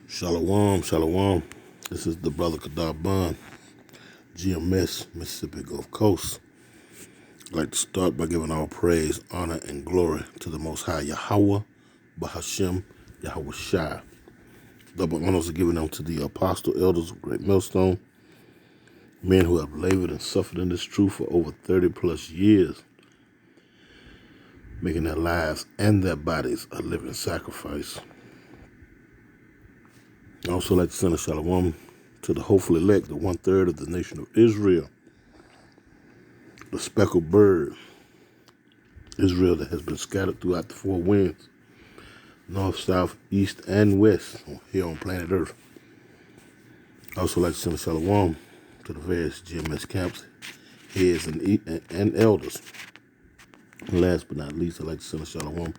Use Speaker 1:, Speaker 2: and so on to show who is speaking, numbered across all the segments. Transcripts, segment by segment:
Speaker 1: Shalom, shalom. This is the brother Kadar Bond, GMS, Mississippi Gulf Coast. I'd like to start by giving all praise, honor, and glory to the Most High Yahweh, Bahashem, Yahweh Shai. Double honors are given unto the apostle elders of Great Millstone, men who have labored and suffered in this truth for over 30 plus years, making their lives and their bodies a living sacrifice. I also like to send a shalom to the hopeful elect, the 1/3 of the nation of Israel, the speckled bird, Israel that has been scattered throughout the four winds, north, south, east, and west here on planet Earth. I also like to send a shalom to the various GMS camps, heads, and elders. And last but not least, I'd like to send a shalom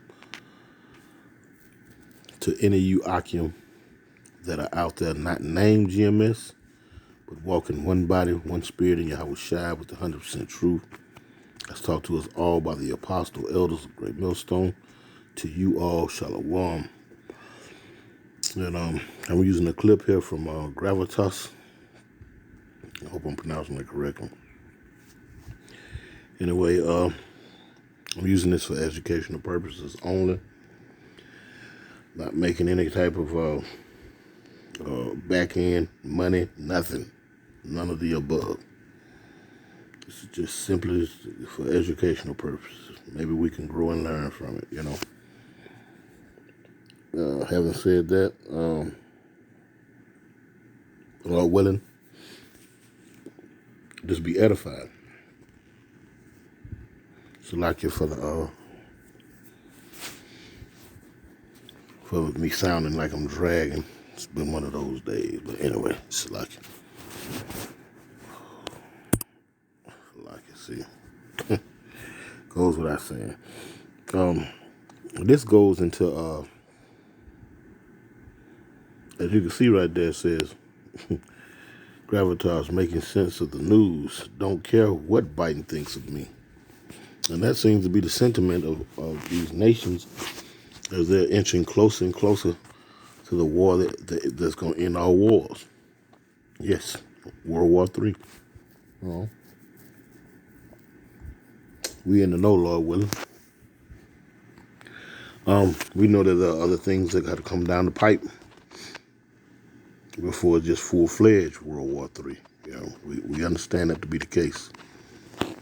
Speaker 1: to any of you Akim that are out there not named GMS, but walking one body, one spirit in Yahweh Shai with the 100% truth. That's taught to us all by the apostle elders of Great Millstone. To you all, shalom. And I'm using a clip here from Gravitas. I hope I'm pronouncing it correctly. Anyway, I'm using this for educational purposes only. Not making any type of back end money, nothing. None of the above. This is just simply for educational purposes. Maybe we can grow and learn from it, Having said that, Lord willing, just be edified. So like it for me sounding like I'm dragging. It's been one of those days. But anyway, it's like it, see. Goes without saying. This goes into as you can see right there, it says Gravitas making sense of the news. Don't care what Biden thinks of me. And that seems to be the sentiment of these nations as they're inching closer and closer to the war that's going to end all wars. Yes, World War III. Oh. We in the know, Lord willing. We know that there are other things that got to come down the pipe before just full-fledged World War III. We understand that to be the case.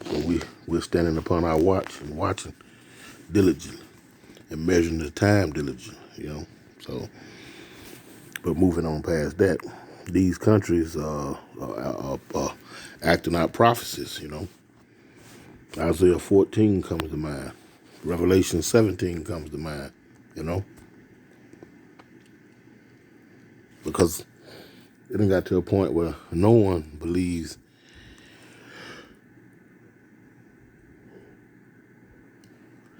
Speaker 1: So we're standing upon our watch and watching diligently and measuring the time diligently, So, but moving on past that, these countries are acting out prophecies, Isaiah 14 comes to mind. Revelation 17 comes to mind, Because it done got to a point where no one believes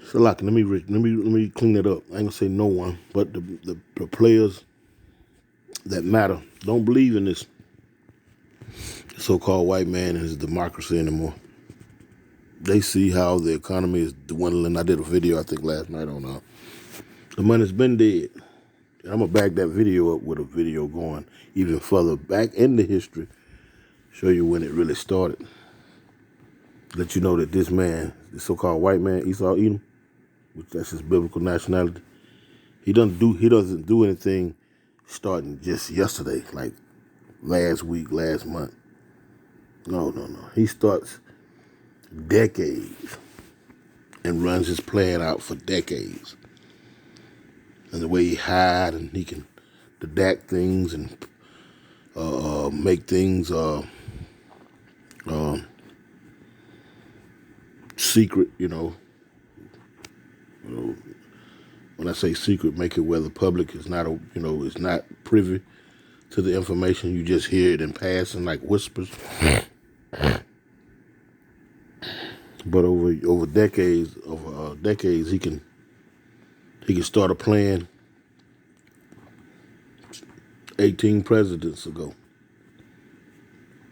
Speaker 1: so like let me clean that up. I ain't gonna say no one, but the players that matter don't believe in this so-called white man and his democracy anymore. They see how the economy is dwindling. I did a video, I think, last night on the money's been dead. And I'm going to back that video up with a video going even further back into history, show you when it really started. Let you know that this man, the so-called white man, Esau Edom, which that's his biblical nationality, he doesn't do anything starting just yesterday, like last week, last month. No. He starts decades and runs his plan out for decades. And the way he hide and he can deduct things and make things secret, When I say secret, make it where the public is not, is not privy to the information. You just hear it in passing like whispers. But over decades, he can start a plan 18 presidents ago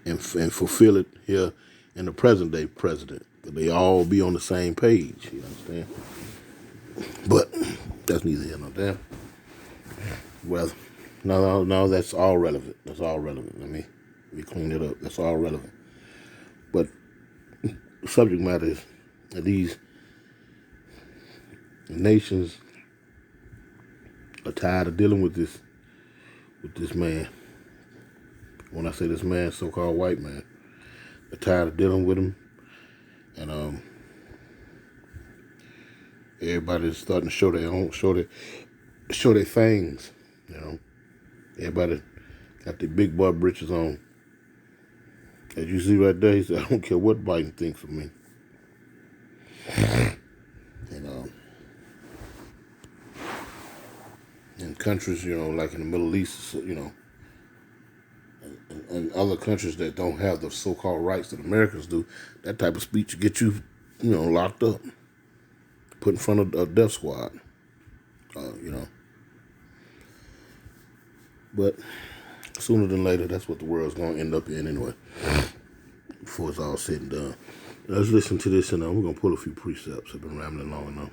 Speaker 1: and fulfill it here in the present day president. They all be on the same page, you understand? But that's neither here nor there. Well, No, that's all relevant. That's all relevant. Let me clean it up. That's all relevant. But the subject matter is that these nations are tired of dealing with this man. When I say this man, so-called white man, they're tired of dealing with him, and everybody's starting to show their fangs. You know, everybody got their big boy britches on. As you see right there, he said, "I don't care what Biden thinks of me." And in countries, like in the Middle East, and other countries that don't have the so-called rights that Americans do, that type of speech get you, locked up, put in front of a death squad, But sooner than later, that's what the world's going to end up in anyway, before it's all said and done. Let's listen to this, and we're going to pull a few precepts. I've been rambling long enough.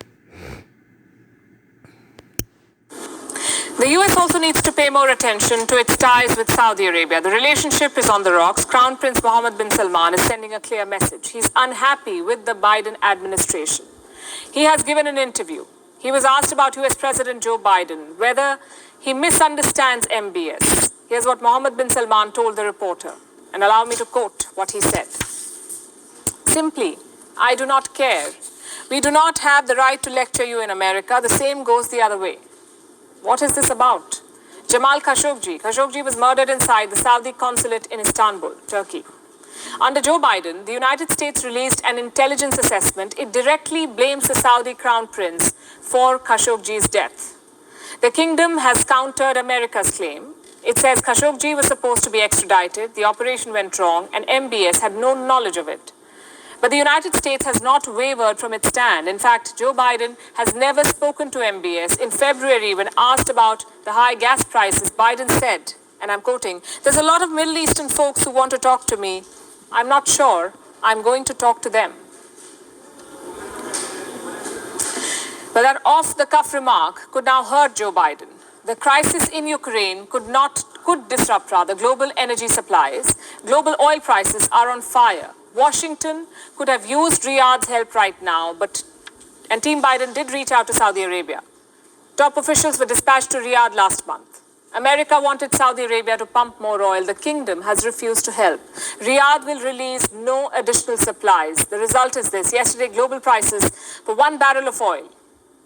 Speaker 2: The U.S. also needs to pay more attention to its ties with Saudi Arabia. The relationship is on the rocks. Crown Prince Mohammed bin Salman is sending a clear message. He's unhappy with the Biden administration. He has given an interview. He was asked about U.S. President Joe Biden, whether he misunderstands MBS. Here's what Mohammed bin Salman told the reporter, and allow me to quote what he said. Simply, I do not care. We do not have the right to lecture you in America. The same goes the other way. What is this about? Jamal Khashoggi. Khashoggi was murdered inside the Saudi consulate in Istanbul, Turkey. Under Joe Biden, the United States released an intelligence assessment. It directly blames the Saudi crown prince for Khashoggi's death. The kingdom has countered America's claim. It says Khashoggi was supposed to be extradited, the operation went wrong, and MBS had no knowledge of it. But the United States has not wavered from its stand. In fact, Joe Biden has never spoken to MBS. In February, when asked about the high gas prices, Biden said, and I'm quoting, "There's a lot of Middle Eastern folks who want to talk to me. I'm not sure I'm going to talk to them." But that off-the-cuff remark could now hurt Joe Biden. The crisis in Ukraine could disrupt global energy supplies. Global oil prices are on fire. Washington could have used Riyadh's help right now, and Team Biden did reach out to Saudi Arabia. Top officials were dispatched to Riyadh last month. America wanted Saudi Arabia to pump more oil. The kingdom has refused to help. Riyadh will release no additional supplies. The result is this. Yesterday, global prices for 1 barrel of oil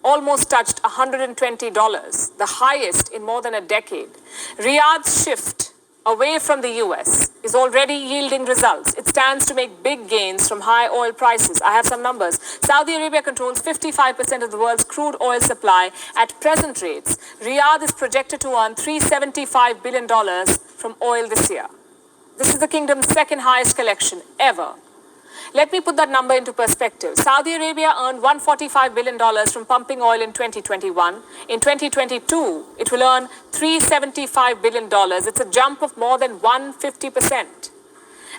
Speaker 2: almost touched $120, the highest in more than a decade. Riyadh's shift away from the US is already yielding results. It stands to make big gains from high oil prices. I have some numbers. Saudi Arabia controls 55% of the world's crude oil supply. At present rates, Riyadh is projected to earn $375 billion from oil this year. This is the kingdom's second highest collection ever. Let me put that number into perspective. Saudi Arabia earned $145 billion from pumping oil in 2021. In 2022, it will earn $375 billion. It's a jump of more than 150%.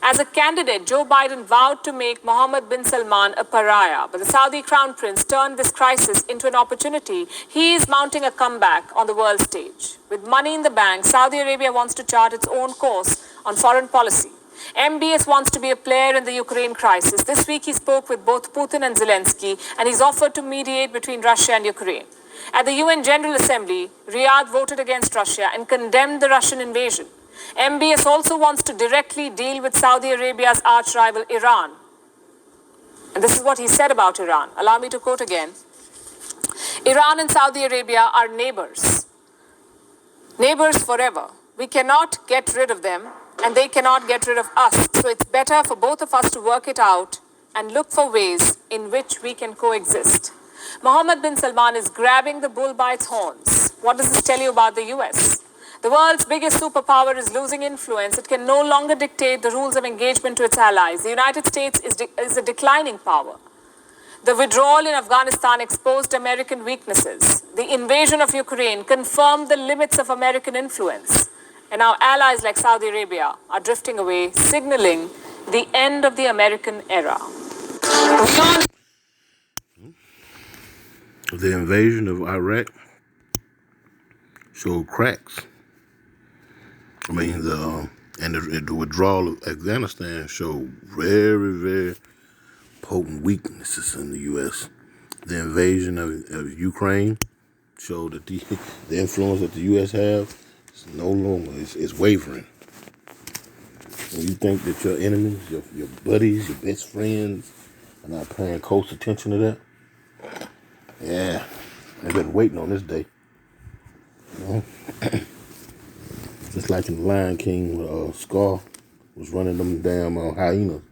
Speaker 2: As a candidate, Joe Biden vowed to make Mohammed bin Salman a pariah, but the Saudi crown prince turned this crisis into an opportunity. He is mounting a comeback on the world stage. With money in the bank, Saudi Arabia wants to chart its own course on foreign policy. MBS wants to be a player in the Ukraine crisis. This week he spoke with both Putin and Zelensky, and he's offered to mediate between Russia and Ukraine. At the UN General Assembly, Riyadh voted against Russia and condemned the Russian invasion. MBS also wants to directly deal with Saudi Arabia's arch-rival Iran. And this is what he said about Iran. Allow me to quote again. Iran and Saudi Arabia are neighbors. Neighbors forever. We cannot get rid of them, and they cannot get rid of us. So it's better for both of us to work it out and look for ways in which we can coexist. Mohammed bin Salman is grabbing the bull by its horns. What does this tell you about the US? The world's biggest superpower is losing influence. It can no longer dictate the rules of engagement to its allies. The United States is a declining power. The withdrawal in Afghanistan exposed American weaknesses. The invasion of Ukraine confirmed the limits of American influence. And now allies like Saudi Arabia are drifting away, signaling the end of the American era.
Speaker 1: The invasion of Iraq showed cracks I mean, the withdrawal of Afghanistan showed very, very potent weaknesses in the U.S. The invasion of Ukraine showed that the influence that the U.S. have is no longer, it's wavering. When you think that your enemies, your buddies, your best friends are not paying close attention to that, yeah, they've been waiting on this day. You know? Just like in The Lion King, Scar was running them damn hyenas.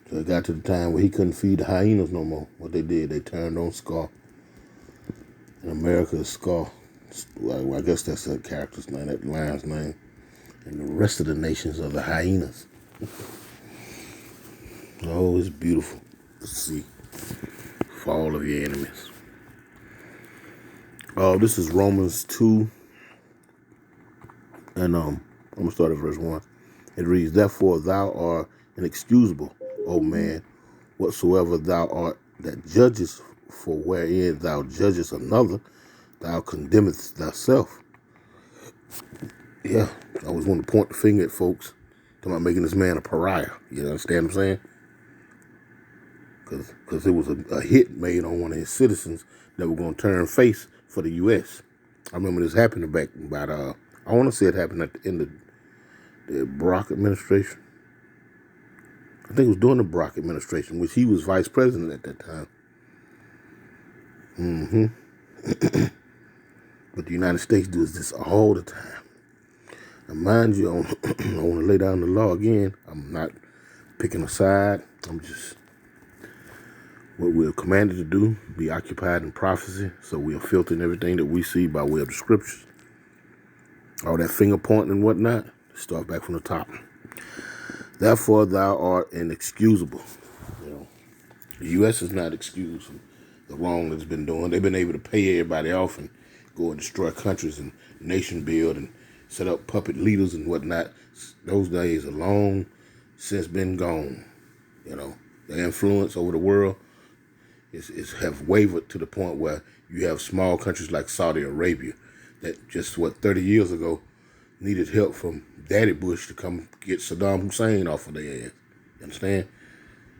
Speaker 1: So it got to the time where he couldn't feed the hyenas no more. What they did, they turned on Scar. In America, it's Scar. Well, I guess that's that character's name, that lion's name. And the rest of the nations are the hyenas. Oh, it's beautiful to see. Fall of your enemies. This is Romans 2. And I'm going to start at verse 1. It reads, Therefore thou art inexcusable, O man, whatsoever thou art that judgest, for wherein thou judgest another, thou condemnest thyself. Yeah, I always want to point the finger at folks, talking about making this man a pariah. You understand what I'm saying? Because there was a hit made on one of his citizens that were going to turn face for the U.S. I remember this happening back about, I want to say it happened at the end of the Barack administration. I think it was during the Barack administration, which he was vice president at that time. But the United States does this all the time. Now, mind you, I want to lay down the law again. I'm not picking a side. I'm just what we're commanded to do, be occupied in prophecy. So we are filtering everything that we see by way of the scriptures. All that finger pointing and whatnot, start back from the top. Therefore, thou art inexcusable. You know, the U.S. is not excused from the wrong that's been doing. They've been able to pay everybody off and go and destroy countries and nation build and set up puppet leaders and whatnot. Those days are long since been gone. You know, the influence over the world is have wavered to the point where you have small countries like Saudi Arabia that just, 30 years ago needed help from Daddy Bush to come get Saddam Hussein off of their ass. You understand?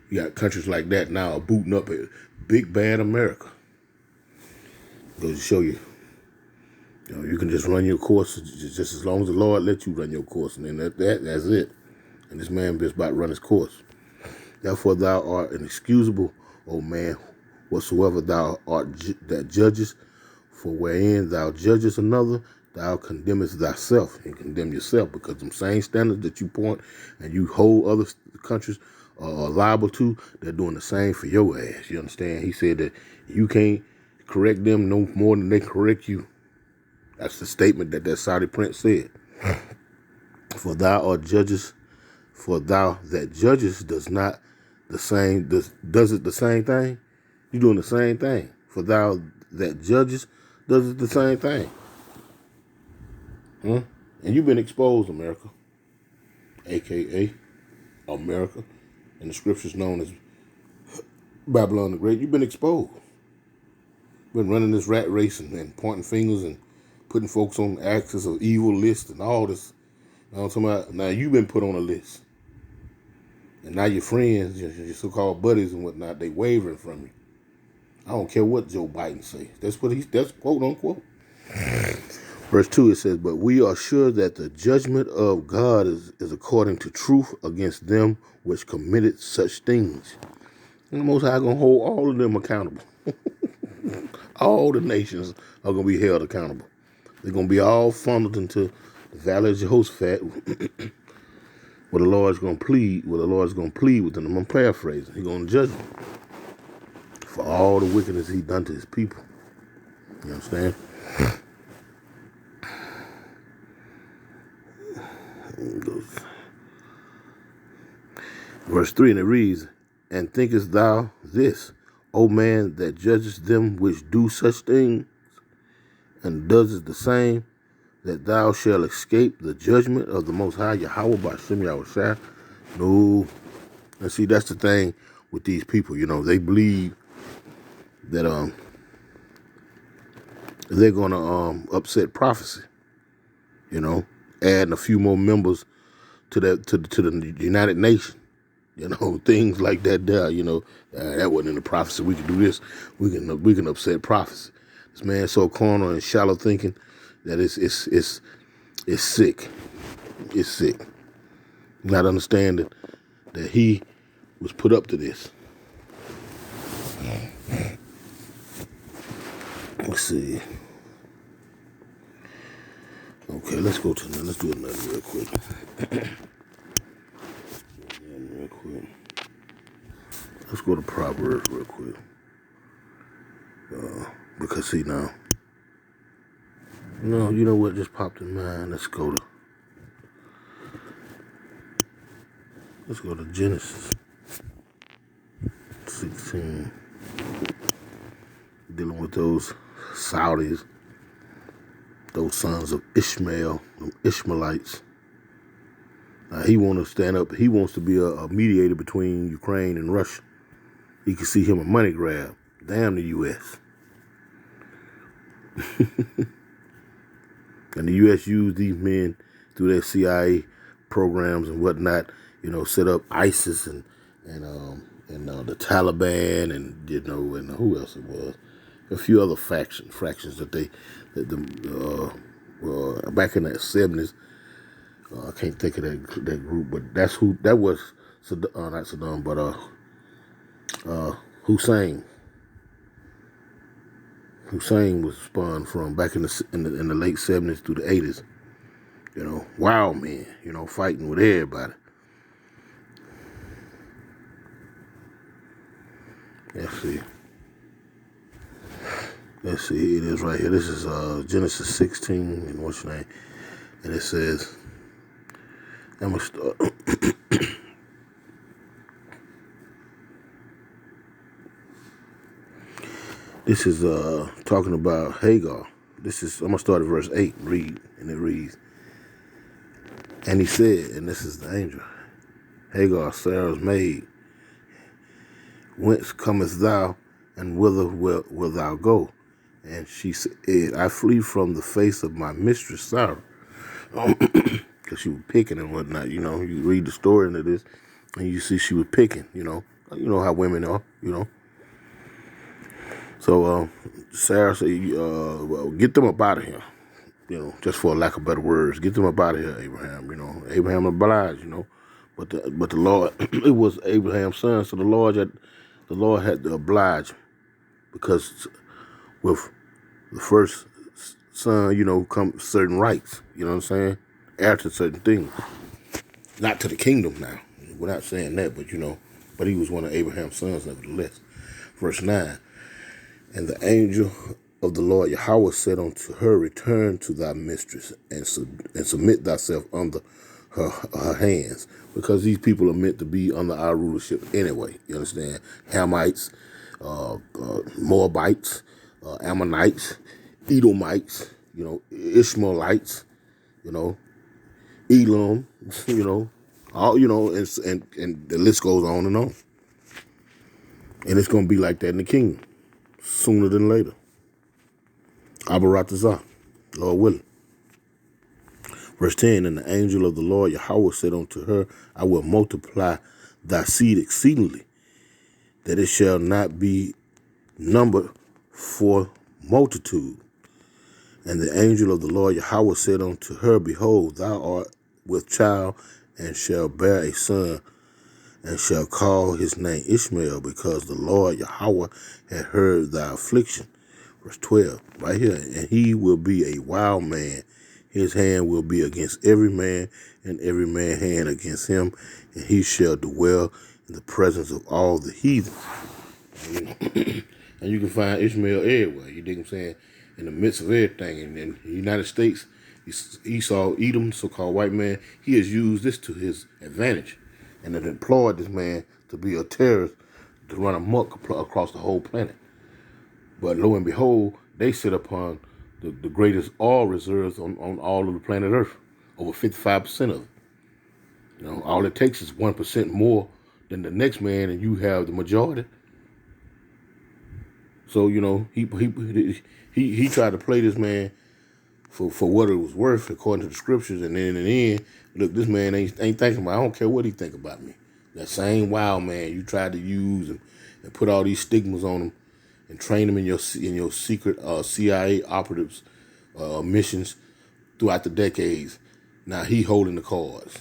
Speaker 1: You got countries like that now booting up at big bad America. Goes to show you, you can just run your course just as long as the Lord lets you run your course, and then that's it. And this man is about to run his course. Therefore thou art inexcusable, O man, whatsoever thou art that judgest, for wherein thou judgest another, thou condemnest thyself, and condemn yourself, because them same standards that you point and you hold other countries are liable to, they're doing the same for your ass. You understand? He said that you can't correct them no more than they correct you. That's the statement that Saudi prince said. For thou art judges, for thou that judges does it the same thing? You're doing the same thing. For thou that judges does it the same thing. And you've been exposed, America, a.k.a. America, in the scriptures known as Babylon the Great. You've been exposed. Been running this rat race and pointing fingers and putting folks on the axis of evil list and all this. You know what I'm talking about? Now you've been put on a list. And now your friends, your so-called buddies and whatnot, they wavering from you. I don't care what Joe Biden says. That's quote unquote. Verse 2, it says, But we are sure that the judgment of God is according to truth against them which committed such things. And the Most High going to hold all of them accountable. All the nations are going to be held accountable. They're going to be all funneled into the valley of Jehoshaphat, where the Lord's going to plead with them. I'm paraphrasing. He's going to judge them for all the wickedness he done to his people. You understand? Verse 3, and it reads, And thinkest thou this, O man, that judgest them which do such things, and doest the same, that thou shalt escape the judgment of the Most High, Yahweh Ba'ashem Yahushua? No. And see, that's the thing with these people. They believe that they're going to upset prophecy. adding a few more members to the United Nations. Things like that. There, that wasn't in the prophecy. We can do this. We can upset prophecy. This man so carnal and shallow thinking that it's sick. It's sick. Not understanding that he was put up to this. Let's see. Okay, let's do another real quick. Let's go to Proverbs real quick. Because see now. No, you know what just popped in mind? Let's go to Genesis 16. Dealing with those Saudis, those sons of Ishmael, them Ishmaelites. He wants to stand up. He wants to be a mediator between Ukraine and Russia. You can see him a money grab. Damn the U.S. And the U.S. used these men through their CIA programs and whatnot. Set up ISIS and the Taliban and and who else it was. A few other fractions that back in the 70s. I can't think of that group, but that was not Saddam, but Hussein. Hussein was spawned from back in the late 70s through the 80s. Wild men, fighting with everybody. Let's see, it is right here. This is Genesis 16, and what's your name? And it says, I'm going to start. This is talking about Hagar. I'm going to start at verse 8 and read, and it reads, and he said, and this is the angel, Hagar, Sarah's maid, whence comest thou, and whither wilt thou go? And she said, I flee from the face of my mistress Sarah. Because she was picking and whatnot. You read the story into this, and you see she was picking, You know how women are, So Sarah said, well, get them up out of here. Just for lack of better words, get them up out of here, Abraham. Abraham obliged, But the Lord, it was Abraham's son, so the Lord had to oblige, because with the first son, come certain rights. You know what I'm saying? Heir to certain things, not to the kingdom. Now, we're not saying that, but he was one of Abraham's sons, nevertheless. Verse 9, and the angel of the Lord Yahweh said unto her, return to thy mistress and submit thyself under her hands, because these people are meant to be under our rulership anyway. You understand? Hamites, Moabites, Ammonites, Edomites, Ishmaelites, Elam, all, and the list goes on and on. And it's going to be like that in the kingdom, sooner than later. Abaratazah, Lord willing. Verse 10, and the angel of the Lord Yahweh said unto her, I will multiply thy seed exceedingly, that it shall not be numbered for multitude. And the angel of the Lord Yahweh said unto her, behold, thou art with child, and shall bear a son, and shall call his name Ishmael, because the Lord Yahweh had heard thy affliction. Verse 12, right here, and he will be a wild man. His hand will be against every man, and every man's hand against him, and he shall dwell in the presence of all the heathen. And you can find Ishmael everywhere. You dig what I'm saying? In the midst of everything. And in the United States, Esau, Edom, so-called white man, he has used this to his advantage, and have employed this man to be a terrorist, to run amok across the whole planet. But lo and behold, they sit upon the greatest oil reserves on all of the planet Earth, over 55% of it. All it takes is 1% more than the next man, and you have the majority. So he tried to play this man for what it was worth according to the scriptures. And then in the end, look, this man ain't thinking about. I don't care what he think about me. That same wild man you tried to use and put all these stigmas on him and train him in your secret CIA operatives missions throughout the decades. Now he holding the cards,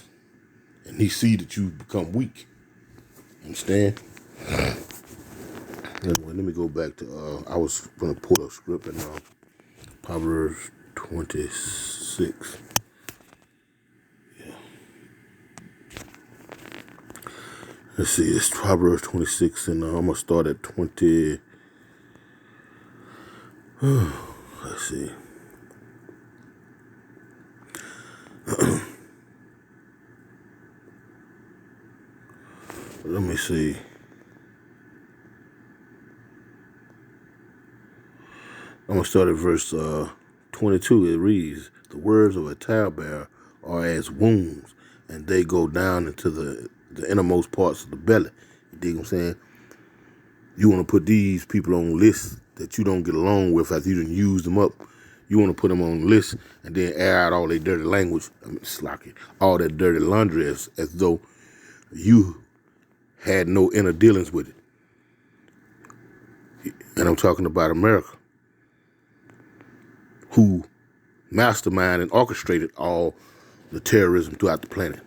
Speaker 1: and he see that you become weak. Understand? Anyway, let me go back to. I was gonna pull a script in Proverbs 26. Yeah. Let's see. It's Proverbs 26, and I'm gonna start at 20. Let's see. Let me see. I'm going to start at verse 22. It reads, the words of a talebearer are as wounds, and they go down into the innermost parts of the belly. You dig what I'm saying? You want to put these people on lists that you don't get along with after you done used them up. You want to put them on lists and then air out all their dirty language. I mean, slocky, all that dirty laundry as though you had no inner dealings with it. And I'm talking about America, who masterminded and orchestrated all the terrorism throughout the planet.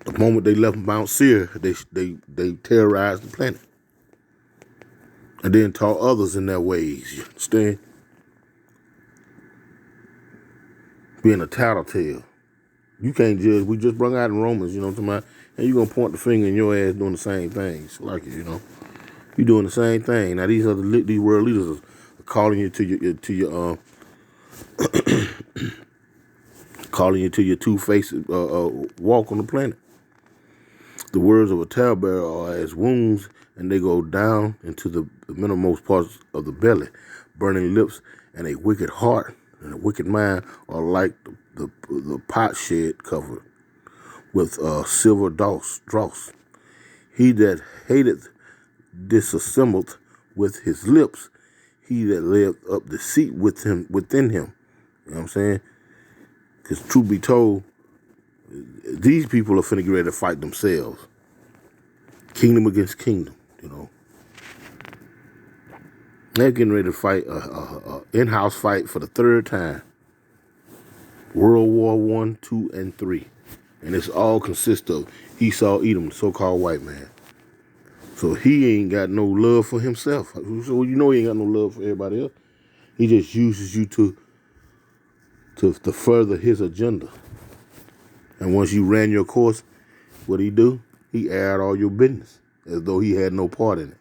Speaker 1: The moment they left Mount Seir, they terrorized the planet. And then taught others in their ways, you understand? Being a tattletale. You can't judge. We just brought out in Romans, you know what I'm talking about? And you're going to point the finger in your ass doing the same thing. It's like it, you know? You're doing the same thing. Now, these world leaders are calling you to your calling you to your two-faced walk on the planet. The words of a talebearer are as wounds, and they go down into the innermost parts of the belly. Burning lips and a wicked heart and a wicked mind are like the potsherd covered with silver dross. He that hateth disassembled with his lips, he that layeth up deceit within him. You know what I'm saying? Because truth be told, these people are finna get ready to fight themselves. Kingdom against kingdom, you know. They're getting ready to fight a in-house fight for the third time. World War I, II, and III. And it's all consists of Esau, Edom, the so-called white man. So he ain't got no love for himself. So you know he ain't got no love for everybody else. He just uses you to further his agenda. And once you ran your course, what he do? He aired all your business as though he had no part in it,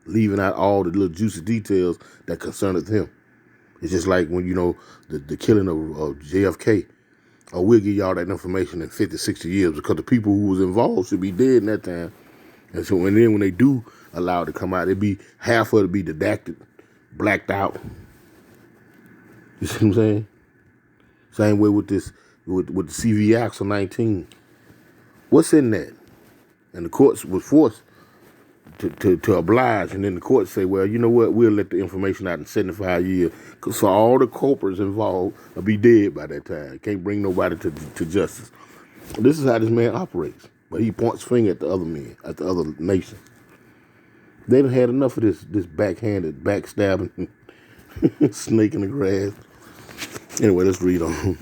Speaker 1: leaving out all the little juicy details that concerneth him. It's just like when, you know, the killing of JFK. Oh, we'll give y'all that information in 50, 60 years because the people who was involved should be dead in that time. And so, and then when they do allow it to come out, it'd be half of it be redacted, blacked out. You see what I'm saying? Same way with this, with the CV Acts of 19. What's in that? And the courts was forced to oblige, and then the courts say, well, you know what, we'll let the information out in 75 years. So all the culprits involved will be dead by that time. Can't bring nobody to justice. This is how this man operates. But he points finger at the other men, at the other nations. They done had enough of this backhanded, backstabbing, snake in the grass. Anyway, let's read on.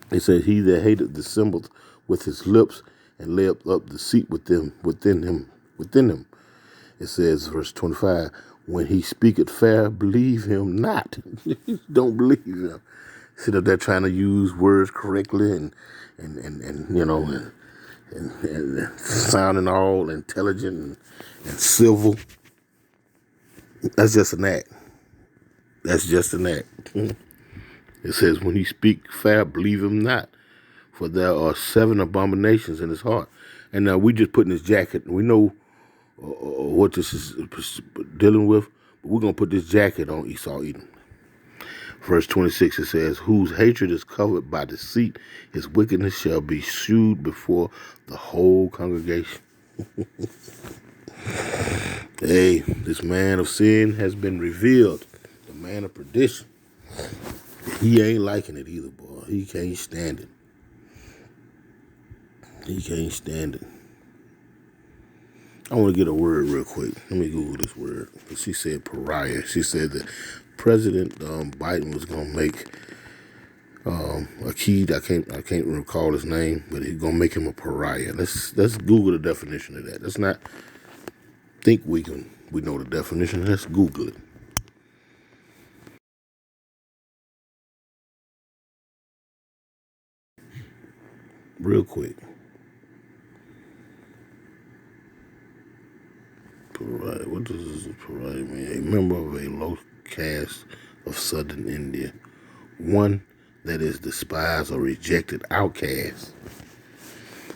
Speaker 1: It says, he that hateth dissembled with his lips and lay up deceit within him. It says, verse 25, when he speaketh fair, believe him not. Don't believe him. Sit up there trying to use words correctly and you know, and sounding all intelligent and civil. That's just an act. That's just an act. It says, when he speak fair, believe him not, for there are 7 abominations in his heart. And now we just put in this jacket. We know what this is dealing with, but we're going to put this jacket on Esau Edom. Verse 26, it says, whose hatred is covered by deceit, his wickedness shall be shewed before the whole congregation. Hey, this man of sin has been revealed, the man of perdition. He ain't liking it either, boy. He can't stand it. He can't stand it. I want to get a word real quick. Let me Google this word. She said pariah. She said that President Biden was gonna make a key. I can't recall his name, but he's gonna make him a pariah. Let's Google the definition of that. Let's not think we know the definition. Let's Google it real quick. Pariah. What does pariah mean? A member of a low caste of southern India. One that is despised or rejected outcast.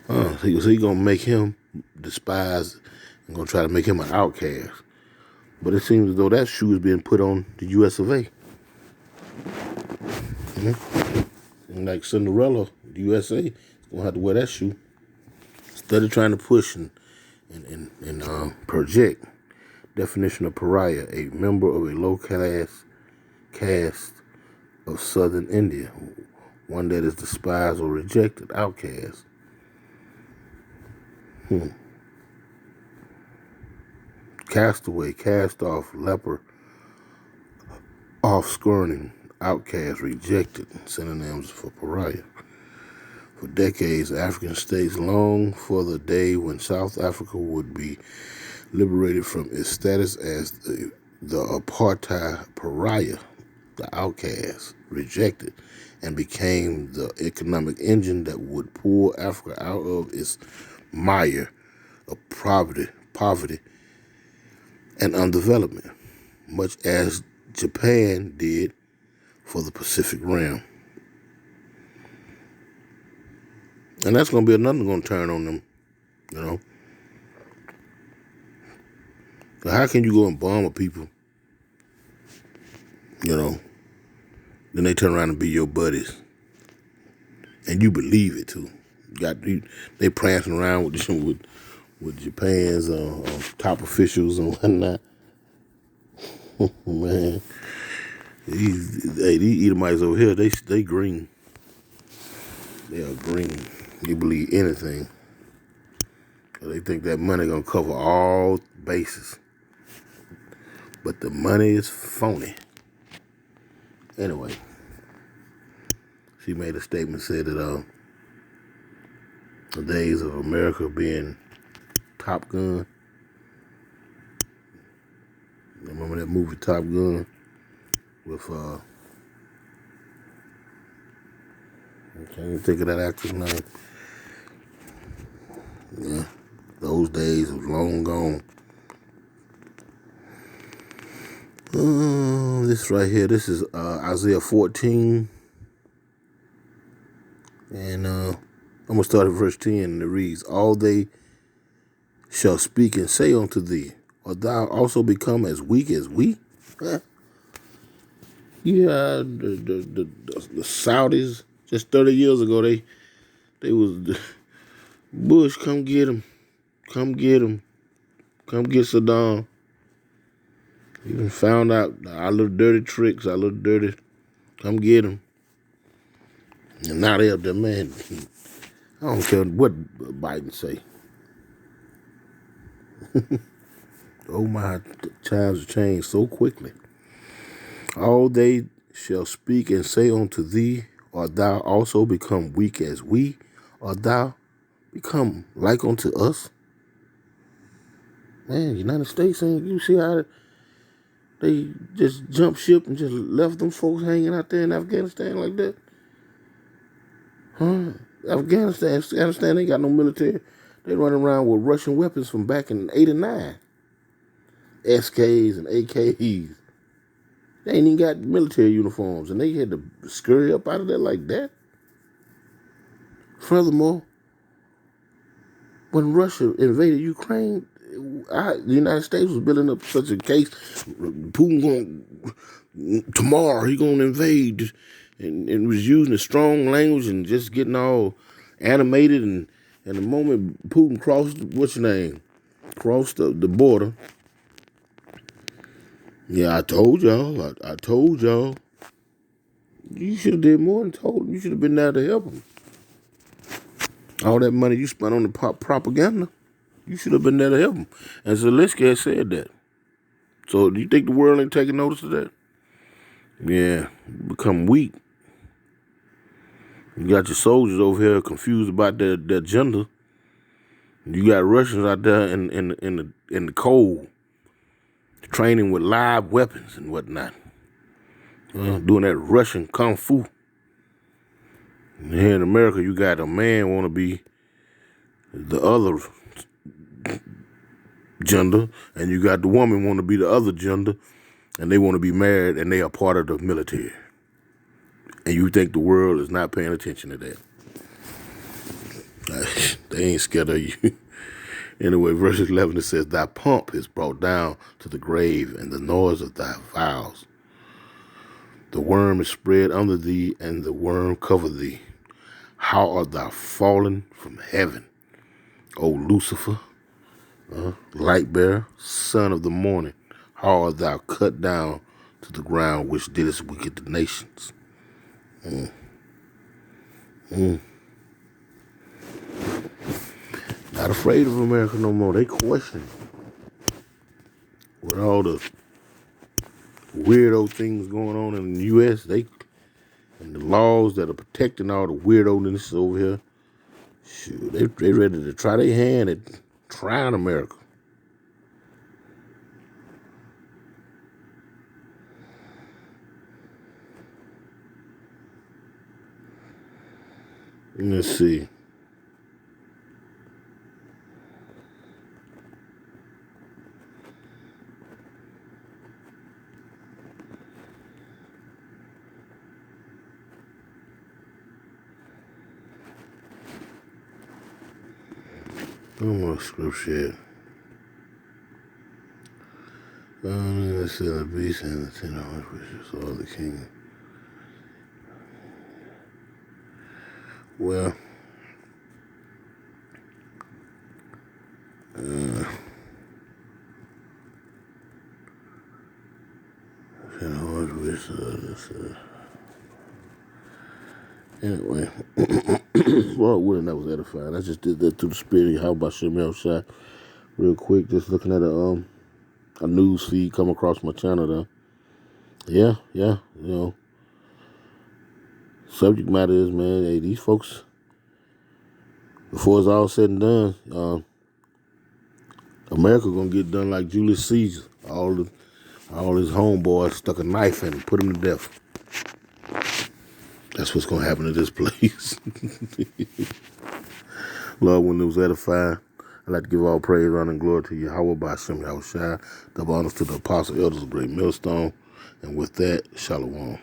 Speaker 1: So he gonna make him despised and gonna try to make him an outcast. But it seems as though that shoe is being put on the US of A. And like Cinderella, the USA is gonna have to wear that shoe. Instead of trying to push and project. Definition of pariah: a member of a low caste of southern India, one that is despised or rejected, outcast. Castaway, cast off, leper, off-scorning, outcast, rejected, synonyms for pariah. For decades, African states longed for the day when South Africa would be liberated from its status as the apartheid pariah, the outcast, rejected, and became the economic engine that would pull Africa out of its mire of poverty and underdevelopment, much as Japan did for the Pacific Rim. And that's going to be another going to turn on them, you know. How can you go and bomb a people, you know, then they turn around and be your buddies, and you believe it too? They prancing around with Japan's top officials and whatnot. Man, these Edomites over here, they green. They are green. They believe anything. They think that money gonna cover all bases, but the money is phony. Anyway, she made a statement, said that the days of America being Top Gun. Remember that movie Top Gun with I can't even think of that actor's name. Yeah, those days are long gone. This right here, this is Isaiah 14. And I'm going to start at verse 10, and it reads, all they shall speak and say unto thee, art thou also become as weak as we? Huh? Yeah, the Saudis, just 30 years ago, they was, Bush, come get him. Come get him. Come get Saddam. Even found out our little dirty tricks, our little dirty, come get him. And now they up there, man. I don't care what Biden say. Oh my, times have changed so quickly. All they shall speak and say unto thee, art thou also become weak as we? Art thou become like unto us? Man, United States ain't, you see how they just jumped ship and just left them folks hanging out there in Afghanistan like that? Huh? Afghanistan ain't got no military. They running around with Russian weapons from back in 89. SKs and AKs. They ain't even got military uniforms, and they had to scurry up out of there like that. Furthermore, when Russia invaded Ukraine, the United States was building up such a case. Putin tomorrow he gonna invade, and was using a strong language and just getting all animated. And the moment Putin crossed, crossed the border. Yeah, I told y'all. You should have did more and told them. You should have been there to help them. All that money you spent on the propaganda, you should have been there to help them. And Zelensky has said that. So do you think the world ain't taking notice of that? Yeah, you become weak. You got your soldiers over here confused about their gender. You got Russians out there in the cold, training with live weapons and whatnot, doing that Russian kung fu. And here in America, you got a man want to be the other gender, and you got the woman want to be the other gender, and they want to be married, and they are part of the military. And you think the world is not paying attention to that. They ain't scared of you. Anyway, verse 11, it says, thy pomp is brought down to the grave, and the noise of thy vows. The worm is spread under thee, and the worm cover thee. How art thou fallen from heaven, O Lucifer, light bearer, son of the morning? How art thou cut down to the ground, which didst wicked the nations? Not afraid of America no more. They question with all the weirdo things going on in the U.S. And the laws that are protecting all the weirdoness over here. Shoot, they ready to try their hand at trying America. Let's see. One more scripture. Let's see the beast and the 10 horns, which is all the king. Well, anyway, well, wouldn't that was edifying. I just did that to the spirit. How about Shemel Shai? Real quick, just looking at a news feed come across my channel there. Yeah, you know. Subject matter is, man, hey, these folks, before it's all said and done, America gonna get done like Julius Caesar. All his homeboys stuck a knife in and put him to death. That's what's gonna happen to this place. Lord, when it was edifying, I'd like to give all praise, honor, and glory to Yahweh by Shem Yahushua. Double honors to the apostle, elders of Great Millstone. And with that, Shalom.